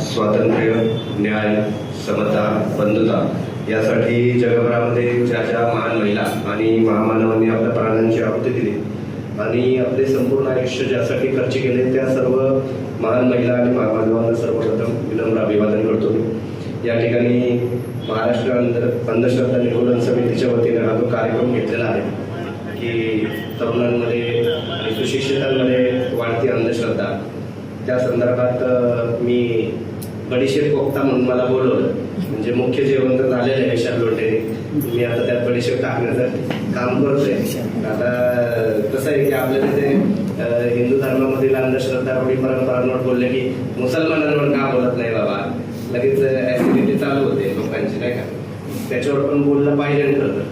स्वातंत्र्य, न्याय, समता, बंधुता यासाठी जगभरामध्ये ज्या ज्या महान महिला आणि महामानवांनी आपल्या प्राणांची आहुती दिली आणि आपले संपूर्ण आयुष्य ज्यासाठी खर्च केले त्या सर्व महान महिला आणि महामानवांना सर्वप्रथम विनम्र अभिवादन करतो मी। या ठिकाणी महाराष्ट्र अंधश्रद्धा निर्मूलन समितीच्या वतीने हा जो कार्यक्रम घेतलेला आहे की तरुणांमध्ये आणि सुशिक्षितांमध्ये वाढती अंधश्रद्धा, त्या संदर्भात मी बडीशेप कोफ्ता म्हणून मला बोलवलं। म्हणजे मुख्य जेवण तर झालेलं आहे विशाल लोटेने, मी आता त्यात बडीशेप टाकण्याचं काम करतोय। आता कसं आहे की आपल्या तिथे हिंदू धर्मामधील अंधश्रद्धा रूढी परंपरांवर बोलले की मुसलमानांवर का बोलत नाही बाबा, लगेच ऍसिडिटी चालू होते लोकांची, नाही का? त्याच्यावर पण बोललं पाहिजे खरं,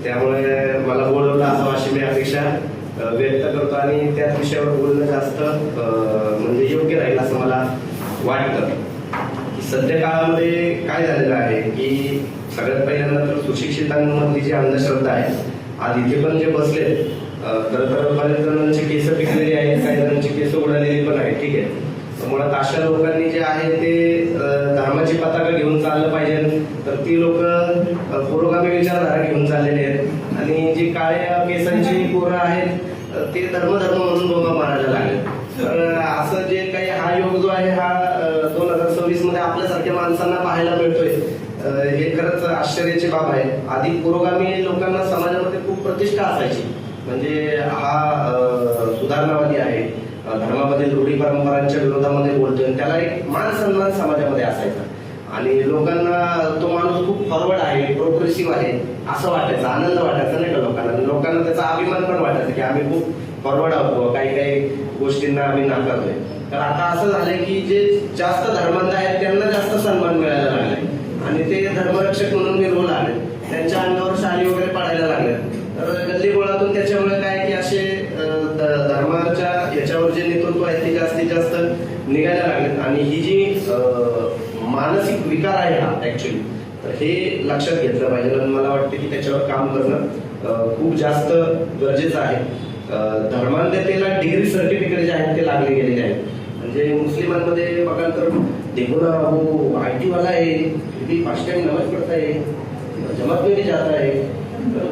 त्यामुळे मला बोलवलं असं अशी मी अपेक्षा व्यक्त करतो आणि त्याच विषयावर बोलणं जास्त म्हणजे योग्य राहील असं मला वाटतं। की सध्या काळामध्ये काय झालेलं आहे की सगळ्यात पहिल्यांदा तर सुशिक्षितांमधली जी अंधश्रद्धा आहे, आज इथे पण जे बसले तर बऱ्याच जणांची केस पिकलेली आहेत, काही जणांची केस उडालेली पण आहे, ठीक आहे। मुळात अशा लोकांनी जे आहे ते धर्माची पताका घेऊन चाललं पाहिजे, तर ती लोक पुरोगामी विचारधारा घेऊन चाललेली आहेत आणि जी काळ्या केसांची पोरं आहेत ते धर्म म्हणून बोंबा मारायला लागले। तर असं जे काही हा योग जो आहे हा 2026 मध्ये आपल्यासारख्या माणसांना पाहायला मिळतोय, हे खरंच आश्चर्याची बाब आहे। आधी पुरोगामी लोकांना समाजामध्ये खूप प्रतिष्ठा असायची, म्हणजे हा सुधारणावादी आहे, धर्मामधील रूढी परंपरांच्या विरोधामध्ये बोलतोय, त्याला एक मान सन्मान समाजामध्ये असायचा आणि लोकांना तो माणूस खूप फॉरवर्ड आहे, प्रोग्रेसिव्ह आहे असं वाटायचं, आनंद वाटायचा नाही का लोकांना त्याचा अभिमान पण वाटायचा की आम्ही खूप फॉरवर्ड आहोत, काही काही गोष्टींना आम्ही नाकारतोय। तर आता असं झालंय की जे जास्त धर्मांध आहेत त्यांना जास्त सन्मान मिळायला लागलाय आणि ते धर्मरक्षक म्हणून निर्मूल आले, त्यांच्या अंगावर शाली वगैरे पाडायला लागले। तर गल्ली गोळातून त्याच्यामुळे काय की असे धर्माच्या याच्यावर जे नेतृत्व आहे ते जास्तीत जास्त निघायला लागले आणि ही जी मानसिक विकार आहे हा ऍक्च्युली, तर हे लक्षात घेतलं पाहिजे आणि मला वाटतं की त्याच्यावर काम करणं खूप जास्त गरजेचं आहे। धर्मांधतेला डिग्री सर्टिफिकेट जे आहेत ते लागले गेलेले आहेत, म्हणजे मुस्लिमांमध्ये बघाल तर देखो ना वो IT वाला है, भी 5 टाइम नमाज पढ़ता है, जमात में भी जाता है।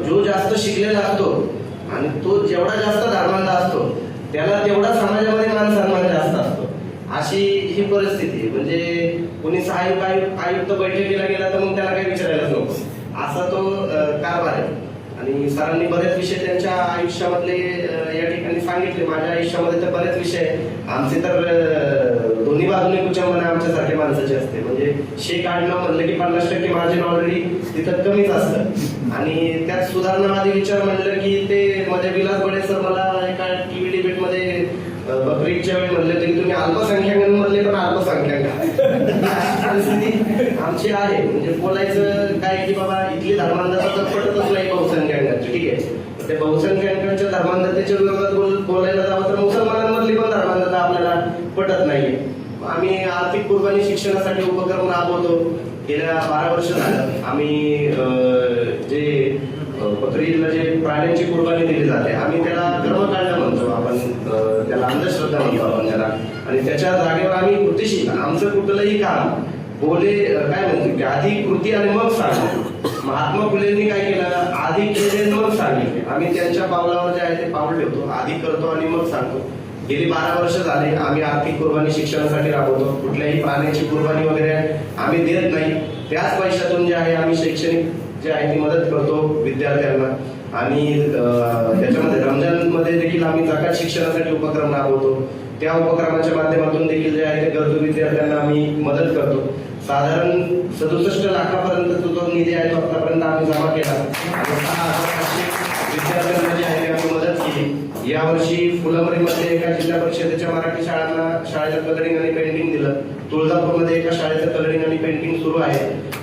जो जास्त शिकलेला असतो आणि तो जेवढा जास्त धर्मांध असतो त्याला तेवढा समाजामध्ये मान सन्मान जास्त असतो, अशी ही परिस्थिती आहे। म्हणजे कोणी सहाय्यक आयुक्त बैठकीला गेला तर मग त्याला काही विचारायलाच नको, असा तो कारभार आहे। आणि सरांनी बरेच विषय त्यांच्या आयुष्यामधले या ठिकाणी सांगितले, माझ्या आयुष्यामध्ये तर बरेच विषय, आमचे तर दोन्ही बाजूने कुचंबना आमच्यासारख्या माणसाची असते, म्हणजे शेक आडनाव म्हणलं की 50% मार्जिन ऑलरेडी तिथं कमीच असतं आणि त्यात सुधारणावादी विचार म्हणलं की ते माझ्या विलास बडे सर मला एका TV डिबेट मध्ये बकरीच्या वेळी म्हणले तरी तुम्ही अल्पसंख्याकांमधले पण अल्पसंख्याक आमची आहे। म्हणजे बोलायचं काय की बाबा इथली धर्मांधता तर पटतच नाही बहुसंख्याकांची, ठीक आहे। ते बहुसंख्याकांच्या धर्मांधतेच्या विरोधात बोलायला जावं तर मुसलमानांमधली पण धर्मांधता आपल्याला पटत नाहीये। आम्ही आर्थिक कुर्बानी शिक्षणासाठी उपक्रम राबवतो, गेल्या 12 वर्ष झालं आम्ही जे बकरीला जे प्राण्यांची कुर्बानी दिली जाते आम्ही त्याला कर्मकांड म्हणतो, आपण त्याला अंधश्रद्धा म्हणतो आपण त्याला, आणि त्याच्या जागेवर आम्ही कृतीशील आमचं कुठलंही काम बोले काय म्हणतो की आधी कृती आणि मग सांगतो। महात्मा फुलेंनी काय केलं, आधी केले मग सांगितले, आम्ही त्यांच्या पावलावर जे आहे ते पाऊल ठेवतो, आधी करतो आणि मग सांगतो। गेली 12 वर्ष झाले आम्ही आर्थिक कुर्बानी शिक्षणासाठी राबवतो, कुठल्याही प्राण्याची कुर्बानी वगैरे आम्ही देत नाही, त्याच पैशातून जे आहे आम्ही शैक्षणिक जे आहे ती मदत करतो विद्यार्थ्यांना आणि त्याच्यामध्ये रमजानमध्ये देखील आम्ही जकात शिक्षणासाठी उपक्रम राबवतो, त्या उपक्रमाच्या माध्यमातून देखील जे आहे ते गरजू विद्यार्थ्यांना आम्ही मदत करतो। साधारण 67 लाखापर्यंत जो निधी आहे तो आतापर्यंत आम्ही जमा केला आणि 6,000 विद्यार्थ्यांना जी आहे आम्ही मदत केली। यावर्षी फुलंब्रीमध्ये एका जिल्हा परिषदेच्या मराठी शाळेला कलरिंग आणि पेंटिंग दिलं, तुळजापूरमध्ये एका शाळेचं कलरिंग आणि पेंटिंग सुरू आहे,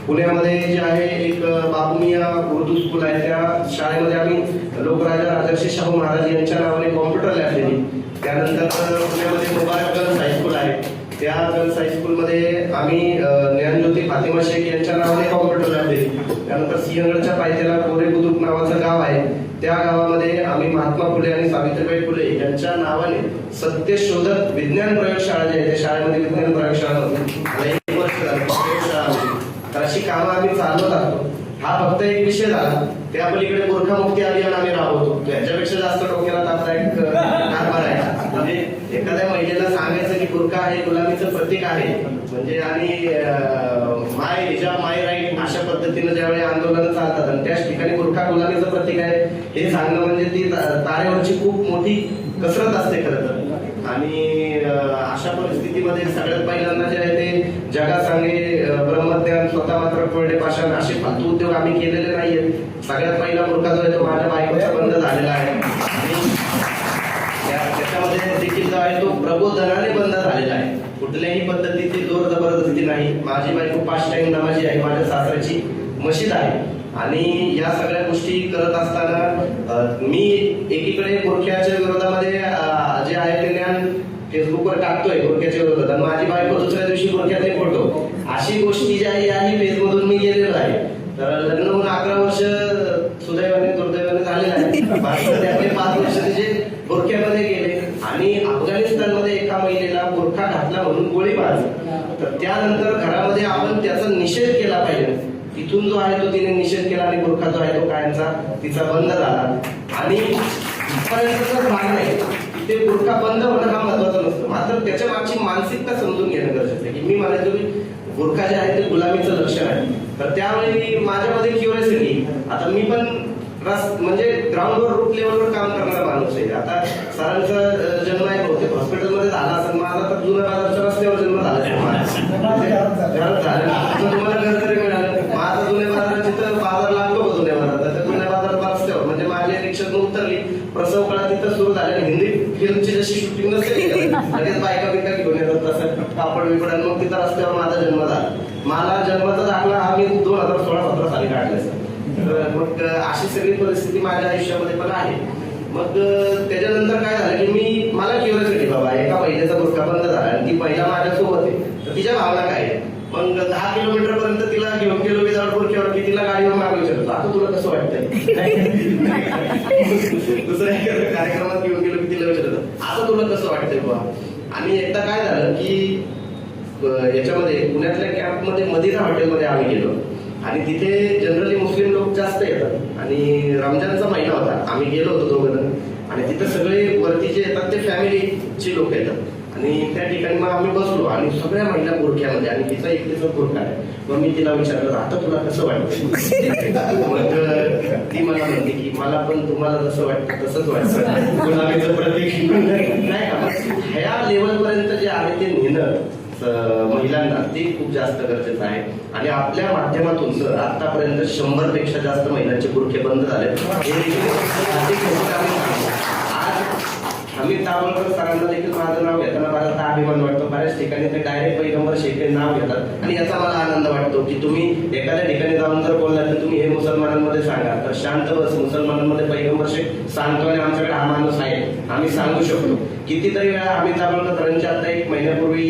पुण्यामध्ये जे आहे एक बाबुमिया उर्दू स्कूल आहे त्या शाळेमध्ये आम्ही लोकराजा राजर्षी शाहू महाराज यांच्या नावाने कॉम्प्युटर लॅब दिली। त्यानंतर पुण्यामध्ये मुबारक गर्ल्स हायस्कूल आहे, त्या गर्ल्स हायस्कूलमध्ये आम्ही ज्ञानज्योती फातिमा शेख यांच्या नावाने कॉम्प्युटर लॅब दिली। त्यानंतर सिंहगडच्या पायथ्याला कोरे बुद्रुक नावाचं गाव आहे, त्या गावामध्ये आम्ही महात्मा फुले आणि सावित्रीबाई फुले यांच्या नावाने सत्यशोधक विज्ञान प्रयोगशाळा जी आहे, त्या शाळेमध्ये विज्ञान प्रयोगशाळा होती. मला 1 वर्ष झालं प्रयोगशाळा होती. तर अशी कामं आम्ही चालवत असतो. हा फक्त एक विषय झाला. त्या पलीकडे गोरखामुक्ती अभियान आम्ही राबवतो. याच्यापेक्षा जास्त डोक्याला तापदायक कारभार आहे. म्हणजे एखाद्या महिलेला सांगायचं की बुरखा हे गुलामीचं प्रतीक आहे म्हणजे, आणि माय हिजाब माय राईट अशा पद्धतीने ज्यावेळी आंदोलन चालतात आणि त्याच ठिकाणी बुरखा गुलामीचं प्रतीक आहे हे सांगणं म्हणजे ती तारेवरची खूप मोठी कसरत असते खरं तर. आणि अशा परिस्थितीमध्ये सगळ्यात पहिल्यांदा जे आहे ते जगासंगे ब्रह्मज्ञान स्वतः मात्र पडले पाषाण असे फालतू उद्योग आम्ही केलेले नाहीये. सगळ्यात पहिला बुरखा जो आहे तो माझ्या बायकोचा बंद झालेला आहे आणि त्याच्यामध्ये देखील जो आहे तो प्रबोधनाने बंद झालेला आहे. कुठल्याही पद्धतीची जोर जबरदस्ती नाही. माझी बायको 5 टाइम नमाजी आहे. माझ्या सासऱ्याची मशीद आहे. आणि या सगळ्या गोष्टी करत असताना मी एकीकडे बुरख्याच्या विरोधामध्ये जे आहे ते ज्ञान फेसबुकवर टाकतोय बुरख्याच्या विरोधात, आणि माझी बायको दुसऱ्या दिवशी बुरख्याचे फोटो, अशी गोष्टी जी आहे याही फेसमधून मी गेलेलो आहे. तर लग्न होऊन 11 वर्ष सुदैवाने दुर्दैवाने झालेलं आहे. त्यातले 5 वर्ष तिचे बुरख्यामध्ये गेले आणि अफगाणिस्तानमध्ये एका महिलेला बुरखा घातला म्हणून गोळीबार. तर त्यानंतर घरामध्ये आपण त्याचा निषेध केला पाहिजे. तिथून जो आहे तो तिने निषेध केला आणि बुरखा जो आहे तो कायमचा तिचा बंद झाला. आणि इथपर्यंतच भाग नाही, ते बुरखा बंद होणं हा महत्वाचा नसतं, मात्र त्याच्या मागची मानसिकता समजून घेणं गरजेचं आहे. की मी म्हणायचो की बुरखा जे आहे ते गुलामीचं लक्षण आहे. तर त्यावेळी माझ्यामध्ये क्युरियोसिटी, आता मी पण म्हणजे ग्राउंडवर रूट लेवलवर काम करणारा माणूस आहे. आता सरांचा जन्म आहे बहुतेक हॉस्पिटलमध्ये झाला असेल, माझा तर जुन्या बाजारच्या रस्त्यावर जन्म झाला. तुम्हाला घर तरी मिळालं. माझा जुन्या बाजाराची तर बाजार लागतो का जुन्या बाजारात, तर जुन्या बाजारात रस्त्यावर म्हणजे माझ्या रिक्षात उतरली, प्रसव काळात तिथं सुरू झाले. हिंदी फिल्मची जशी शूटिंग नसते लगेच बायका बिका घेऊन येतात तसं कापड बिपड, मग तिथं रस्त्यावर माझा जन्म झाला. मला जन्माचा दाखला आम्ही 2016-17 साली काढला. मग अशी सगळी परिस्थिती माझ्या आयुष्यामध्ये पण आहे. मग त्याच्यानंतर काय झालं की मला क्युरियोसिटी, बाबा एका महिलेचा बुरखा बंद झाला आणि ती महिला माझ्यासोबत आहे, तर तिच्या भावना काय आहे. मग 10 किलोमीटर पर्यंत तिला घेऊन गेलो विदाउट बुरख्यावरती. तिला गाडीवर मागू शकतो, आता तुला कसं वाटतंय. दुसऱ्या कार्यक्रमात घेऊन गेलो की तिला विचारतो, आता तुला कसं वाटतंय बाबा. आणि एकदा काय झालं की याच्यामध्ये पुण्यातल्या कॅम्पमध्ये मदिना हॉटेलमध्ये आम्ही गेलो आणि तिथे जनरली मुस्लिम लोक जास्त येतात आणि रमजानचा महिना होता. आम्ही गेलो होतो 2 जण आणि तिथे सगळे वरती जे येतात ते फॅमिलीची लोक येतात आणि त्या ठिकाणी मग आम्ही बसलो आणि सगळ्या महिला बुरख्यामध्ये आणि तिचा एकटीचा बुरखा आहे. मग मी तिला विचारलं, आता तुला कसं वाटतं. मग ती मला म्हणते की मला पण तुम्हाला जसं वाटतं तसंच वाटतं, गुलामीचं प्रतीक नाही का. ह्या लेवलपर्यंत जे आहे ते नेणं महिलांना ते खूप जास्त गरजेचं आहे. आणि आपल्या माध्यमातून सर आतापर्यंत 100 पेक्षा जास्त महिलांचे बुरखे बंद झाले. अमित दाभोळकर सरांना देखील माझं नाव घेताना मला अभिमान वाटतो. बऱ्याच ठिकाणी ते डायरेक्ट पैगंबर शेख हे नाव घेतात आणि याचा मला आनंद वाटतो की तुम्ही एखाद्या ठिकाणी जाऊन जर बोलला तर तुम्ही हे मुसलमानांमध्ये सांगा, तर शांत बस मुसलमानांमध्ये पैगंबर शेख सांगतो आणि आमच्याकडे हा माणूस आहे, आम्ही सांगू शकतो. कितीतरी वेळा अमित दाभोळकर सरांचे आता 1 महिन्यापूर्वी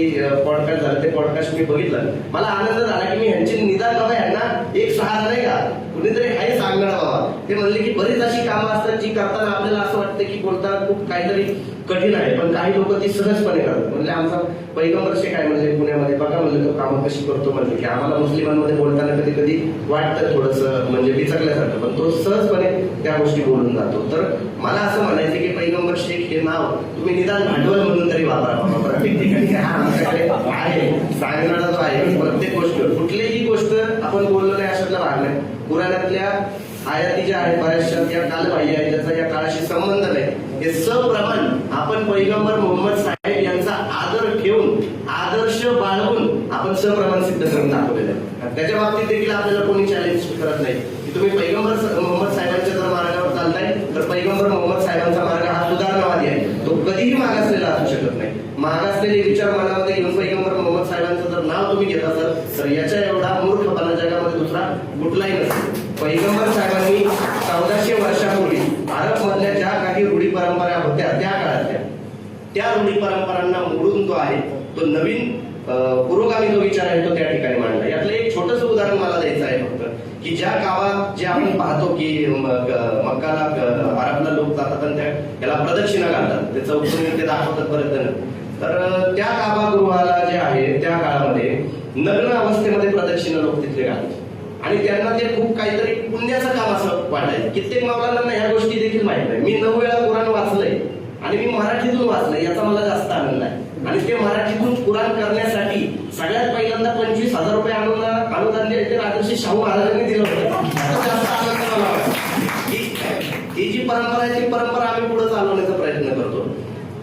पॉडकास्ट झालं, ते पॉडकास्ट मी बघितलं. मला आनंद झाला की मी ह्यांची निदान बघा यांना एक सहारा नाही का कुणीतरी हे सांगणार बाबा. ते म्हणले की बरीच अशी कामं असतात जी करताना आपल्याला असं वाटतं की बोलताना खूप काहीतरी कठीण आहे, पण काही लोक ती सहजपणे करतात. म्हणजे आमचा पैगंबर शेख आहे म्हणजे पुण्यामध्ये, बघा म्हणलं तो कामं कशी करतो. म्हणजे की आम्हाला मुस्लिमांमध्ये बोलताना कधी कधी वाटतं थोडंसं म्हणजे विचकल्यासारखं, पण तो सहजपणे त्या गोष्टी बोलून जातो. तर मला असं म्हणायचं की पैगंबर शेख हे नाव तुम्ही निदान भांडवल म्हणून तरी वापरा बाबा. प्रत्येक ठिकाणी हा आमच्याकडे आहे सांगणारा जो आहे प्रत्येक गोष्ट, कुठलीही गोष्ट आपण बोललो नाही अशातला भाग नाही. पुराणातल्या आयाती ज्या आहेत बऱ्याचशा त्या कालबाह्य आहेत, ज्याचा या काळाशी संबंध नाही. हे सप्रमाण आपण पैगंबर मोहम्मद साहेब यांचा आदर ठेवून आदर्श बाळगून आपण सप्रमाण सिद्ध करून दाखवलेलं आहे. त्याच्या बाबतीत देखील आपल्याला कोणी चॅलेंज करत नाही की तुम्ही पैगंबर मोहम्मद साहेबांच्या जर मार्गावर चालताय तर पैगंबर मोहम्मद साहेबांचा मार्ग हा सुधारणावादी आहे, तो कधीही मागासलेला असू शकत नाही. मागासलेले विचार मनामध्ये घेऊन पैगंबर मोहम्मद साहेबांचं जर नाव तुम्ही घेत असाल तर याच्या एवढा मूर्खपणा जगामध्ये दुसरा कुठलाही नसतो. पैगंबर साहेबांनी 1400 वर्षापूर्वी अरब मधल्या ज्या काही रूढी परंपरा होत्या त्या काळातल्या त्या रूढी परंपरांना मोडून तो आहे तो नवीन पुरोगामी जो विचार आहे तो त्या ठिकाणी मांडला. यातलं एक छोटंसं उदाहरण मला द्यायचं आहे फक्त की ज्या गावात जे आपण पाहतो की मक्काला अरबला लोक जातात आणि त्याला प्रदक्षिणा घालतात, त्याचं उत्तर ते दाखवतात बरेच जण. तर त्या काबागृहाला जे आहे त्या काळामध्ये नग्न अवस्थेमध्ये प्रदक्षिणा लोक तिथले घालतात आणि त्यांना ते खूप काहीतरी पुण्याचं काम असं वाटायचं. कित्येक मावलांना ह्या गोष्टी देखील माहित नाही. मी 9 वेळा कुराण वाचलंय आणि मी मराठीतून वाचलंय, याचा मला जास्त आनंद आहे. आणि ते मराठीतून कुराण करण्यासाठी सगळ्यात पहिल्यांदा 25,000 रुपये अनुदान ते राजर्षी शाहू महाराजांनी दिलं होतं. जास्त आनंद मला वाटतो. ही जी परंपरा आहे ती परंपरा आम्ही पुढे चालवण्याचा प्रयत्न करतो.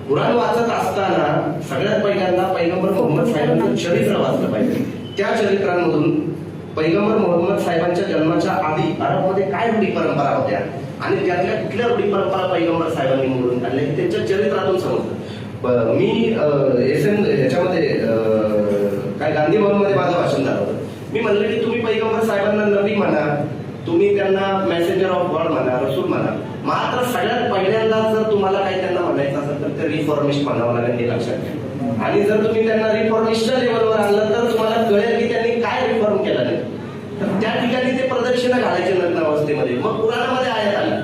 कुराण वाचत असताना सगळ्यात पहिल्यांदा पैगंबर मोहम्मद साहेबांचं चरित्र वाचलं पाहिजे. त्या चरित्रांमधून पैगंबर मोहम्मद साहेबांच्या जन्माच्या आधी अरबमध्ये काय रूढी परंपरा होत्या आणि त्यातल्या कुठल्या रूढी परंपरा पैगंबर साहेबांनी मोडून काढल्या हे त्यांच्या चरित्रातून समजलं. मी ह्याच्यामध्ये काय गांधी भवनमध्ये माझं भाषण झालं होतं. मी म्हणलं की तुम्ही पैगंबर साहेबांना नबी म्हणा, तुम्ही त्यांना मेसेंजर ऑफ गॉड म्हणा, रसूल म्हणा, मात्र सगळ्यात पहिल्यांदा जर तुम्हाला काही त्यांना म्हणायचं असेल तर ते रिफॉर्मिस्ट म्हणावं लागेल हे लक्षात घ्या. आणि जर तुम्ही त्यांना रिफॉर्मिस्टच्या लेवलवर आणलं तर तुम्हाला कळेल की त्यांनी काय रिफॉर्म केला नाही. तर त्या ठिकाणी ते प्रदक्षिणा घालायचे नग्न अवस्थेमध्ये. मग पुराणामध्ये आयत आली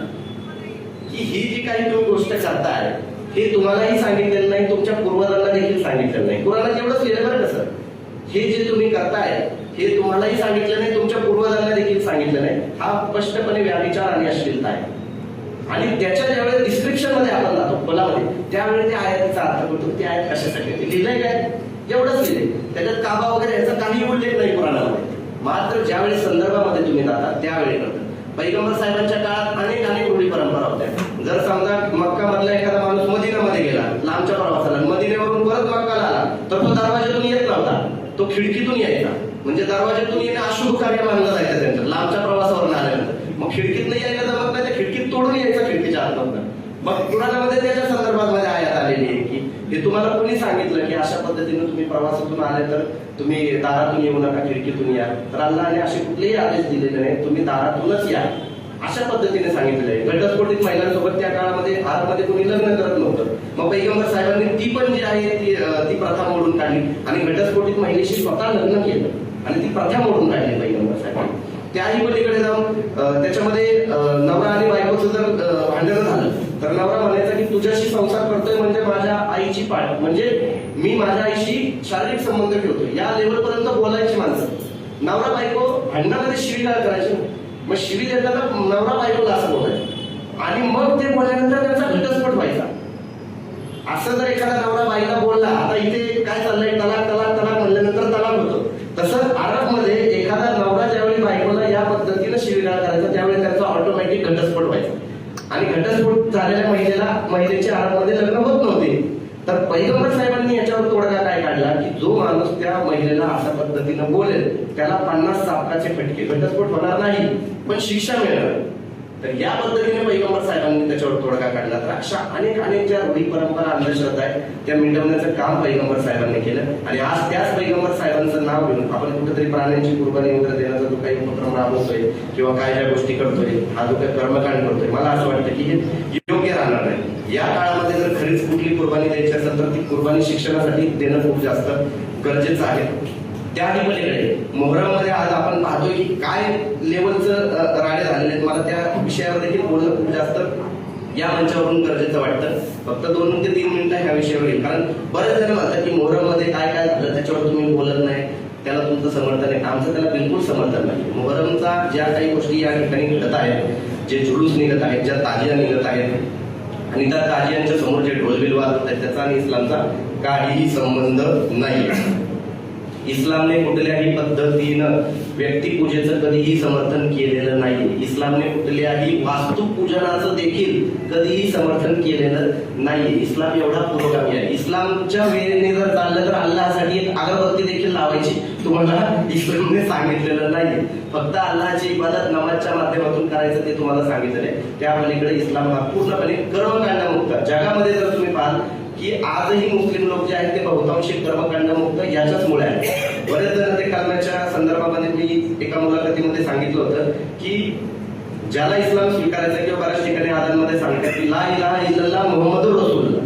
की ही जी काही तुम्ही गोष्ट करताय हे तुम्हालाही सांगितलेलं नाही, तुमच्या पूर्वजांना देखील सांगितलेलं नाही. कुराणात एवढंच लिहिलं बरं कसं, हे जे तुम्ही करताय हे तुम्हालाही सांगितलं नाही, तुमच्या पूर्वजांना देखील सांगितलं नाही. हा स्पष्टपणे व्याभिचार आणि अश्लीलता आहे. आणि त्याच्या ज्यावेळेस डिस्क्रिप्शन मध्ये आपण जातो खोलामध्ये, त्यावेळी त्या आयतीचा अर्थ करतो. ती आयत कशासाठी लिहिलंय काय, एवढंच लिहिलंय. त्याच्यात काबा वगैरे याचा काही उल्लेख नाही कुराणामध्ये. मात्र ज्यावेळी संदर्भामध्ये तुम्ही जाता त्यावेळी करतात. पैगंबर साहेबांच्या काळात अनेक रूढी परंपरा होत्या. जर समजा मक्का मधला एखादा माणूस मदिनामध्ये गेला लांबच्या प्रवासाला, मदिनेवरून परत मक्काला आला तर तो दरवाजातून येत नव्हता, तो खिडकीतून यायचा. म्हणजे दरवाजातून येणं अशुभ कार्य मानलं जायचं त्यांचं लांबच्या प्रवासावरून आल्यानंतर. मग खिडकीत यायला जमत नाही तर खिडकीत तोडून यायचं खिडकीच्या आतमधनं. मग कुराणामध्ये त्याच्या संदर्भामध्ये आयत आलेली आहे की हे तुम्हाला कोणी सांगितलं की अशा पद्धतीने तुम्ही प्रवासातून आले तर तुम्ही दारातून येऊ नका, खिडकीतून या. तर अल्लाहने असे कुठलेही आदेश दिलेले नाही, तुम्ही दारातूनच या अशा पद्धतीने सांगितलेलं आहे. घटस्फोटित महिलांसोबत त्या काळामध्ये आरबमध्ये कोणी लग्न करत नव्हतं. मग पैगंबर साहेबांनी ती पण जी आहे ती प्रथा मोडून काढली आणि घटस्फोटित महिलेशी स्वतः लग्न केलं आणि ती प्रथा मोडून काढली पैगंबर साहेबांनी. त्याही पलीकडे जाऊन त्याच्यामध्ये नवरा आणि बायकोचं जर भांडण झालं तर नवरा म्हणायचा की तुझ्याशी संसार करतोय म्हणजे माझ्या आईची पाठ, म्हणजे मी माझ्या आईशी शारीरिक संबंध ठेवतोय, या लेवलपर्यंत बोलायची माणसं. नवरा बायको भांडणामध्ये शिवीगाळ करायची. मग शिवी देताना नवरा बायकोला असं बोलायचं आणि मग ते बोलल्यानंतर त्यांचा घटस्फोट व्हायचा. असं जर एखादा नवरा बाईला बोलला, आता इथे काय चाललंय, तलाक तलाक तलाक म्हणल्यानंतर तलाक होतो. तसंच अरबमध्ये एखादा नवरा ज्यावेळी बायकोला या पद्धतीनं शिवीगाळ करायचा त्यावेळी त्यांचा ऑटोमॅटिक घटस्फोट व्हायचा आणि घटस्फोट झालेल्या महिलेचे अरबमध्ये लग्न होत नव्हते. तर पैगंबर साहेबांनी याच्यावर तोडगा काय काढला की जो माणूस त्या महिलेला अशा पद्धतीनं बोलेल त्याला 50 चाबकाचे फटके, घटस्फोट होणार नाही पण शिक्षा मिळणार. तर या पद्धतीने पैगंबर साहेबांनी त्याच्यावर तोडगा काढला. तर अशा अनेक ज्या रूढी परंपरा अंधश्रद्धा आहे त्या मिटवण्याचं काम पैगंबर साहेबांनी केलं. आणि आज त्याच पैगंबर साहेबांचं नाव घेऊन आपण कुठेतरी प्राण्यांची कुर्बानी वगैरे देण्याचा जो काही उपक्रम राबवतोय किंवा काय ज्या गोष्टी करतोय, हा जो काही कर्मकांड करतोय, मला असं वाटतं की हे योग्य राहणार नाही. या काळामध्ये जर खरीच कुठली कुर्बानी द्यायची असेल तर ती कुर्बानी शिक्षणासाठी देणं खूप जास्त गरजेचं आहे. त्याही पलीकडे मोहरममध्ये आज आपण पाहतोय की काय लेवलचं राडे झालेले आहेत. मला त्या विषयावर देखील बोलणं खूप जास्त या मंचावरून गरजेचं वाटतं. फक्त 2 ते 3 मिनिटं ह्या विषयावर येईल, कारण बरेच जण म्हणतात की मोहरममध्ये काय काय झालं त्याच्यावर तुम्ही बोलत नाही, त्याला तुमचं समर्थन आहे. आमचं त्याला बिलकुल समर्थन नाही. मोहरमचा ज्या काही गोष्टी या ठिकाणी घडत आहेत, जे जुलूस निघत आहेत, ज्या ताजिया निघत आहेत आणि त्या ताजियांच्या समोर जे ढोलबिल वाजवत आहेत त्याचा आणि इस्लामचा काहीही संबंध नाही. इस्लामने कुठल्याही पद्धतीनं व्यक्तिपूजेचं कधीही समर्थन केलेलं नाही. इस्लामने कुठल्याही वास्तुपूजनाचं देखील कधीही समर्थन केलेलं नाही. इस्लाम एवढा पुरोगामी आहे. इस्लामच्या वेळेने जर चाललं तर अल्लाहसाठी एक अगरबत्ती देखील लावायची तुम्हाला इस्लामने सांगितलेलं नाही. फक्त अल्लाहची इबादत नमाजच्या माध्यमातून करायचं ते तुम्हाला सांगितलेलं आहे. त्या पलीकडे इस्लाम हा पूर्णपणे कर्मकांडमुक्त. जगामध्ये जर तुम्ही पाहाल की आजही मुस्लिम लोक जे आहेत ते बहुतांशी कर्मकांडमुक्त याच्याच मुळे आहेत. बरेच जण ते कर्माच्या संदर्भामध्ये मी एका मुलाखतीमध्ये सांगितलं होतं की ज्याला इस्लाम स्वीकारायचं किंवा बऱ्याच ठिकाणी आदानमध्ये सांगतात की ला इलाहा इल्लल्लाह मुहम्मदुर रसूलुल्लाह.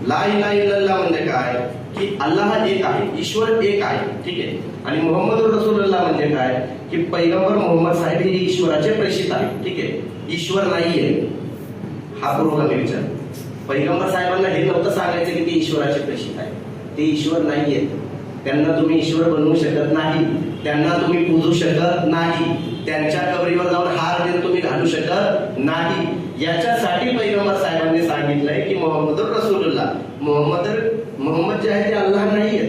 ला इलाहा इल्लल्लाह म्हणजे काय की अल्लाह एक आहे, ईश्वर एक आहे, ठीक आहे. आणि मोहम्मद रसूलुल्लाह म्हणजे काय की पैगंबर मोहम्मद साहेब हे ईश्वराचे प्रेषित आहे, ठीक आहे. ईश्वर नाहीये हा पुरोगामी विचार. पैगंबर साहेबांना हे नव्हतं सांगायचं की ते ईश्वराचे प्रेषित आहे, ते ईश्वर नाहीये. त्यांना तुम्ही ईश्वर बनवू शकत नाही, त्यांना तुम्ही पूजू शकत नाही, त्यांच्या कबरीवर जाऊन हार देऊन तुम्ही घालू शकत नाही. याच्यासाठी पैगंबर साहेबांनी सांगितलंय की मोहम्मद रसूलुल्लाह, मोहम्मद जे आहे ते अल्लाह नाहीये.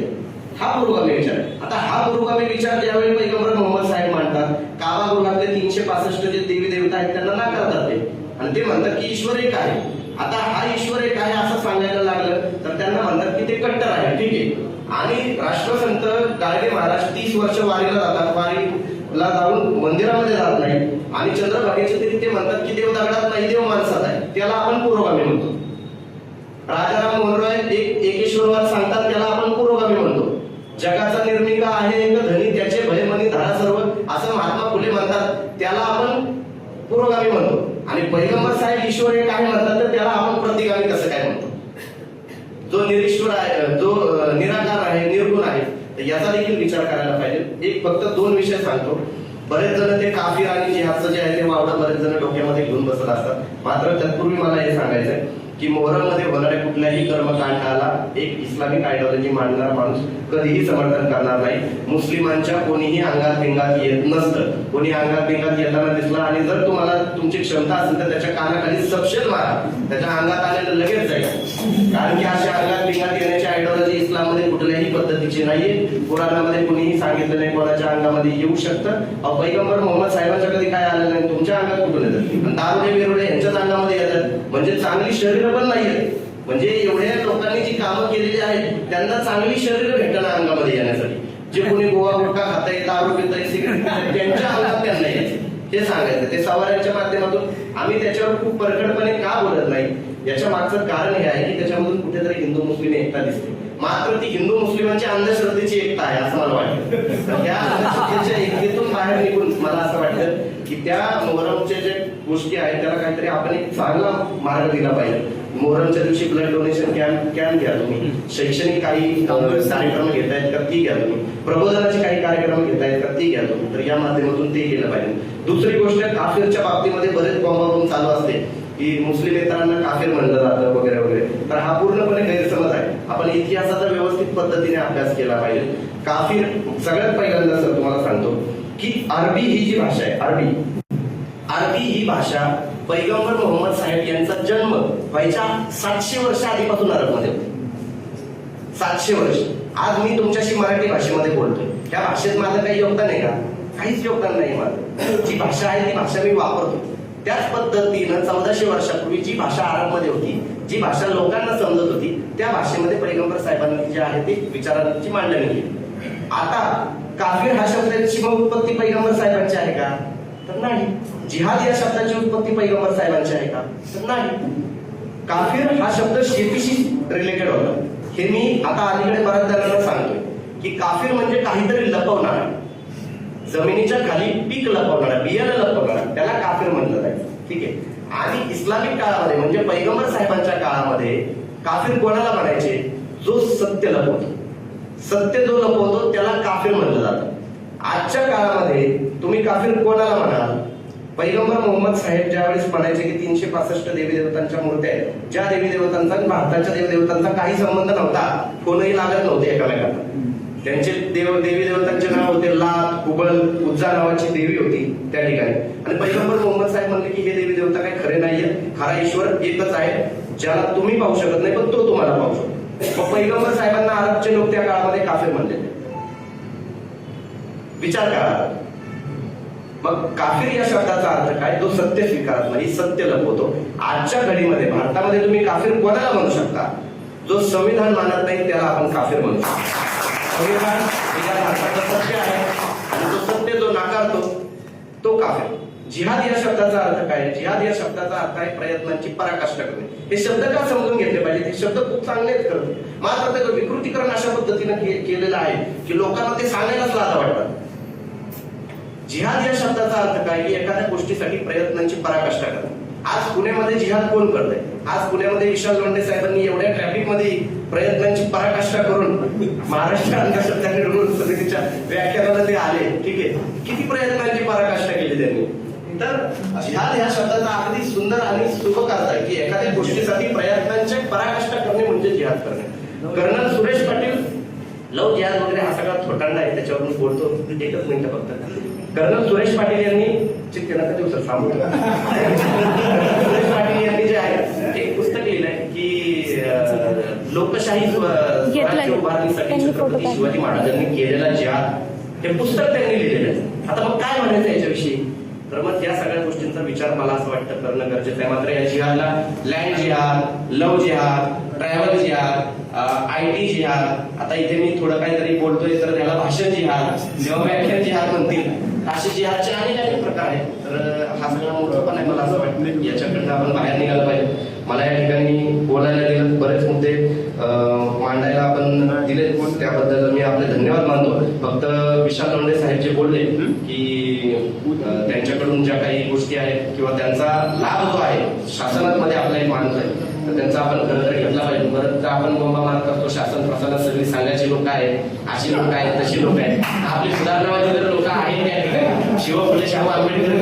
हा पुरोगामी विचार. आता हा पुरोगामी विचार ज्यावेळी पैगंबर मोहम्मद साहेब मांडतात, काबागृहातले 365 जे देवी देवता आहेत त्यांना नाकारतात ते, आणि ते म्हणतात की ईश्वर एक आहे. आता हा ईश्वर एक आहे असं सांगायला लागलं तर त्यांना म्हणतात की ते कट्टर आहे, ठीक आहे. आणि राष्ट्रसंत गाडगे महाराज 30 वर्ष वारीला जातात, वारीला जाऊन मंदिरामध्ये जात नाही, आणि चंद्रभागेचे ते म्हणतात की देव दगडात नाही, देव माणसात आहे, त्याला आपण पुरोगामी म्हणतो. राजाराम मोहन रॉय एकेश्वरवाद सांगतात, त्याला आपण पुरोगामी म्हणतो. जगाचा निर्मिका आहे एक धनी, त्याचे भयमनी धरा सर्व, असं महात्मा फुले म्हणतात, त्याला आपण पुरोगामी म्हणतो. आणि पैगंबर साहेब ईश्वर एक आहे म्हणतात तर त्याला आपण प्रतिगामी कसं काय म्हणतो? जो निरीश्वर आहे, जो निराकार आहे, निर्गुण आहे, याचा देखील विचार करायला पाहिजे. एक फक्त 2 विषय सांगतो. बरेच जण ते काफिर आणि जिहादचं जे आहे ते वावडं बरेच जण डोक्यामध्ये घेऊन बसत असतात. मात्र तत्पूर्वी मला हे सांगायचंय की मोहरममध्ये होणाऱ्या कुठल्याही कर्मकांडाला एक इस्लामिक आयडिओलॉजी मांडणारा माणूस कधीही समर्थन करणार नाही. मुस्लिमांच्या कोणीही अंगात पिंगात येत नसतं. कोणी अंगात पिंगात येताना दिसला आणि जर तुम्हाला तुमची क्षमता असेल तर त्याच्या कानाखाली सपशेल मारा, त्याच्या अंगात आलेलं लगेच जाईल. कारण की अशा अंगात पिंगात येण्याची आयडिओलॉजी इस्लाममध्ये कुठल्याही पद्धतीची नाहीये. कुराणामध्ये कोणीही सांगितलं नाही कोणाच्या अंगामध्ये येऊ शकतं. पैगंबर मोहम्मद साहेबांच्या कधी काय आलेलं नाही, तुमच्या अंगात कुठून येतात? दारुडे बिरुडे यांच्याच अंगामध्ये येतात. म्हणजे चांगली शरीर पण नाहीये. म्हणजे एवढ्या लोकांनी जी कामं केलेली आहेत त्यांना चांगली शरीर भेटणं अंगामध्ये येण्यासाठी. जे कोणी गोवा गुटखा खाताय, दारू पिताय, सिगरेट त्यांच्या अंगात त्यांना यायचं हे सांगायचं. ते सवाऱ्यांच्या माध्यमातून आम्ही त्याच्यावर खूप परखडपणे का बोलत नाही, याच्या मागचं कारण हे आहे की त्याच्यामधून कुठेतरी हिंदू मुस्लिम एकता दिसते. मात्र ती हिंदू मुस्लिमांच्या अंधश्रद्धेची एकता आहे असं मला वाटतं. त्या अंधश्रद्धेच्या एकतेतून बाहेर निघून मला असं वाटतं की त्या मोहरमच्या जे गोष्टी आहेत त्याला काहीतरी आपण एक चांगला मार्ग दिला पाहिजे. मोहरमच्या दिवशी ब्लड डोनेशन कॅम्प घ्या तुम्ही, शैक्षणिक काही कार्यक्रम घेतायत का ती घ्या तुम्ही, प्रबोधनाचे काही कार्यक्रम घेतायत का ती घ्या तुम्ही. तर या माध्यमातून ते केलं पाहिजे. दुसरी गोष्ट, काफिरच्या बाबतीमध्ये बरेच बॉम्बाबॉम्ब चालू असते की मुस्लिमेतरांना काफिर म्हणलं जातं वगैरे वगैरे. तर हा पूर्णपणे गैरसमज आहे. आपण इतिहासाचा व्यवस्थित पद्धतीने अभ्यास केला पाहिजे. काफिर सगळ्यात पहिल्यांदा सर तुम्हाला सांगतो की अरबी ही जी भाषा आहे, अरबी ही भाषा पैगंबर मोहम्मद साहेब यांचा जन्म व्हायच्या 700 वर्ष आधीपासून अरबमध्ये होते. 700 वर्ष. आज मी तुमच्याशी मराठी भाषेमध्ये बोलतोय, त्या भाषेत माझं काही योगदान आहे का? काहीच योगदान नाही माझं. जी भाषा आहे ती भाषा मी वापरतो. त्याच पद्धतीनं 1400 वर्षापूर्वी जी भाषा अरबमध्ये होती, जी भाषा लोकांना समजत होती, त्या भाषेमध्ये पैगंबर साहेबांनी जे आहे ते विचारांची मांडणी केली. आता काफिर हा शब्दाची उत्पत्ती पैगंबर साहेबांची आहे का? तर नाही. जिहाद या शब्दाची उत्पत्ती पैगंबर साहेबांची आहे का? तर नाही. काफिर हा शब्द शेतीशी रिलेटेड होता. हे मी आता अलीकडे बऱ्याच जणांना सांगतोय की काफिर म्हणजे काहीतरी लपवणारा, जमिनीच्या खाली पीक लपवणारा, बियाणं लपवणारा, त्याला काफिर म्हणलं जायचं, ठीक आहे. आणि इस्लामिक काळामध्ये म्हणजे पैगंबर साहेबांच्या काळामध्ये काफिर कोणाला म्हणायचे? जो सत्य लपवतो. सत्य जो लपवतो त्याला काफिर म्हणलं जातं. आजच्या काळामध्ये तुम्ही काफिर कोणाला म्हणाल? पैगंबर मोहम्मद साहेब ज्यावेळेस म्हणायचे की 365 देवी देवतांच्या मूर्त्या आहेत, ज्या देवी देवतांचा भारताच्या देवी देवतांचा काही संबंध नव्हता, कोणही लागत नव्हते एकमेकांना. त्यांचे देवी देवतांचे नाव होते लात, हुबल, उज्जा नावाची देवी होती त्या ठिकाणी. आणि पैगंबर मोहम्मद साहेब म्हणले की हे देवी देवता काही खरे नाहीये, खरा ईश्वर एकच आहे, ज्याला तुम्ही पाहू शकत नाही पण तो तुम्हाला पाहू शकतो. मग पैगंबर साहेबांना अरबचे लोक त्या काळामध्ये काफिर म्हणले. विचार करा. मग काफिर या शब्दाचा अर्थ काय? जो सत्य स्वीकारत नाही, सत्य लपवतो. आजच्या घडीमध्ये भारतामध्ये तुम्ही काफिर कोणाला म्हणू शकता? जो संविधान मानत नाही त्याला आपण काफिर म्हणू शकतो. संविधान हे या भारताचं सत्य आहे आणि तो सत्य जो नाकारतो तो काफिर. जिहाद या शब्दाचा अर्थ काय? जिहाद या शब्दाचा अर्थ आहे प्रयत्नांची पराकाष्ठा करणे. हे शब्द का समजून घेतले पाहिजे? हे शब्द खूप चांगलेच करतो, मात्र त्याचं विकृतीकरण अशा पद्धतीने केलेलं आहे की लोकांना ते सांगायलाच लाज वाटतात. जिहाद या शब्दाचा अर्थ काय? की एखाद्या गोष्टीसाठी प्रयत्नांची पराकाष्ठा करणे. आज पुण्यामध्ये जिहाद कोण करतंय? आज पुण्यामध्ये विशाल लोंढे साहेबांनी एवढ्या ट्रॅफिक मध्ये प्रयत्नांची पराकाष्ठा करून महाराष्ट्र अंधश्रद्धा निर्मूलन समितीच्या व्याख्यानाला ते आले. ठीक आहे, किती प्रयत्नांची पराकाष्ठा केली त्यांनी. तर जिहाद ह्या शब्दाचा अगदी सुंदर आणि सुबक अर्थ आहे की एखाद्या गोष्टीसाठी प्रयत्नांची पराकाष्ठा करणे म्हणजे जिहाद करणे. कर्नल सुरेश पाटील लव जिहाद वगैरे हा सगळा थोटांडा आहे, त्याच्यावरून बोलतो. एकच मिनिट फक्त. कर्नल सुरेश पाटील यांनी चित्ते नका देऊ सर, सांगू सुरेश पाटील यांनी जे आहे एक पुस्तक लिहिलंय की लोकशाही स्वराज्य उभारणीसाठी छत्रपती शिवाजी महाराजांनी केलेला जिहाद हे पुस्तक त्यांनी लिहिलेलं आहे. आता मग काय म्हणायचं याच्याविषयी, तर मग त्या सगळ्या गोष्टींचा विचार मला असं वाटतं करणं गरजेचं आहे. मात्र या जिहादला लँड जिहाद, लव जिहाद, ट्रॅव्हल जिहाद, IT जिहाद, आता इथे मी थोडं काहीतरी बोलतोय तर त्याला भाषण जिहाद किंवा व्याख्यान जिहाद म्हणतील, असे जिहादचे अनेक प्रकार आहेत. तर हा सगळा मोठं पण आहे. मला असं वाटतं याच्याकडनं आपण बाहेर निघालं पाहिजे. मला या ठिकाणी बोलायला दिलं, बरेच मुद्दे मांडायला आपण दिले, त्याबद्दल मी आपले धन्यवाद मानतो. फक्त विशाल लोंढे साहेब जे बोलले की त्यांच्याकडून ज्या काही गोष्टी आहेत किंवा त्यांचा लाभ जो आहे शासनामध्ये आपला एक माणूस आहे, तर त्यांचा आपण खरं तर घेतला पाहिजे. परत आपण बोंबा मार करतो शासन प्रशासनात सगळी सांगायची लोक आहेत, अशी लोक आहेत, तशी लोक आहेत. आपली सुधारणावादी जर लोक आहेत त्या ठिकाणी शिव फुले शाहू आंबेडकर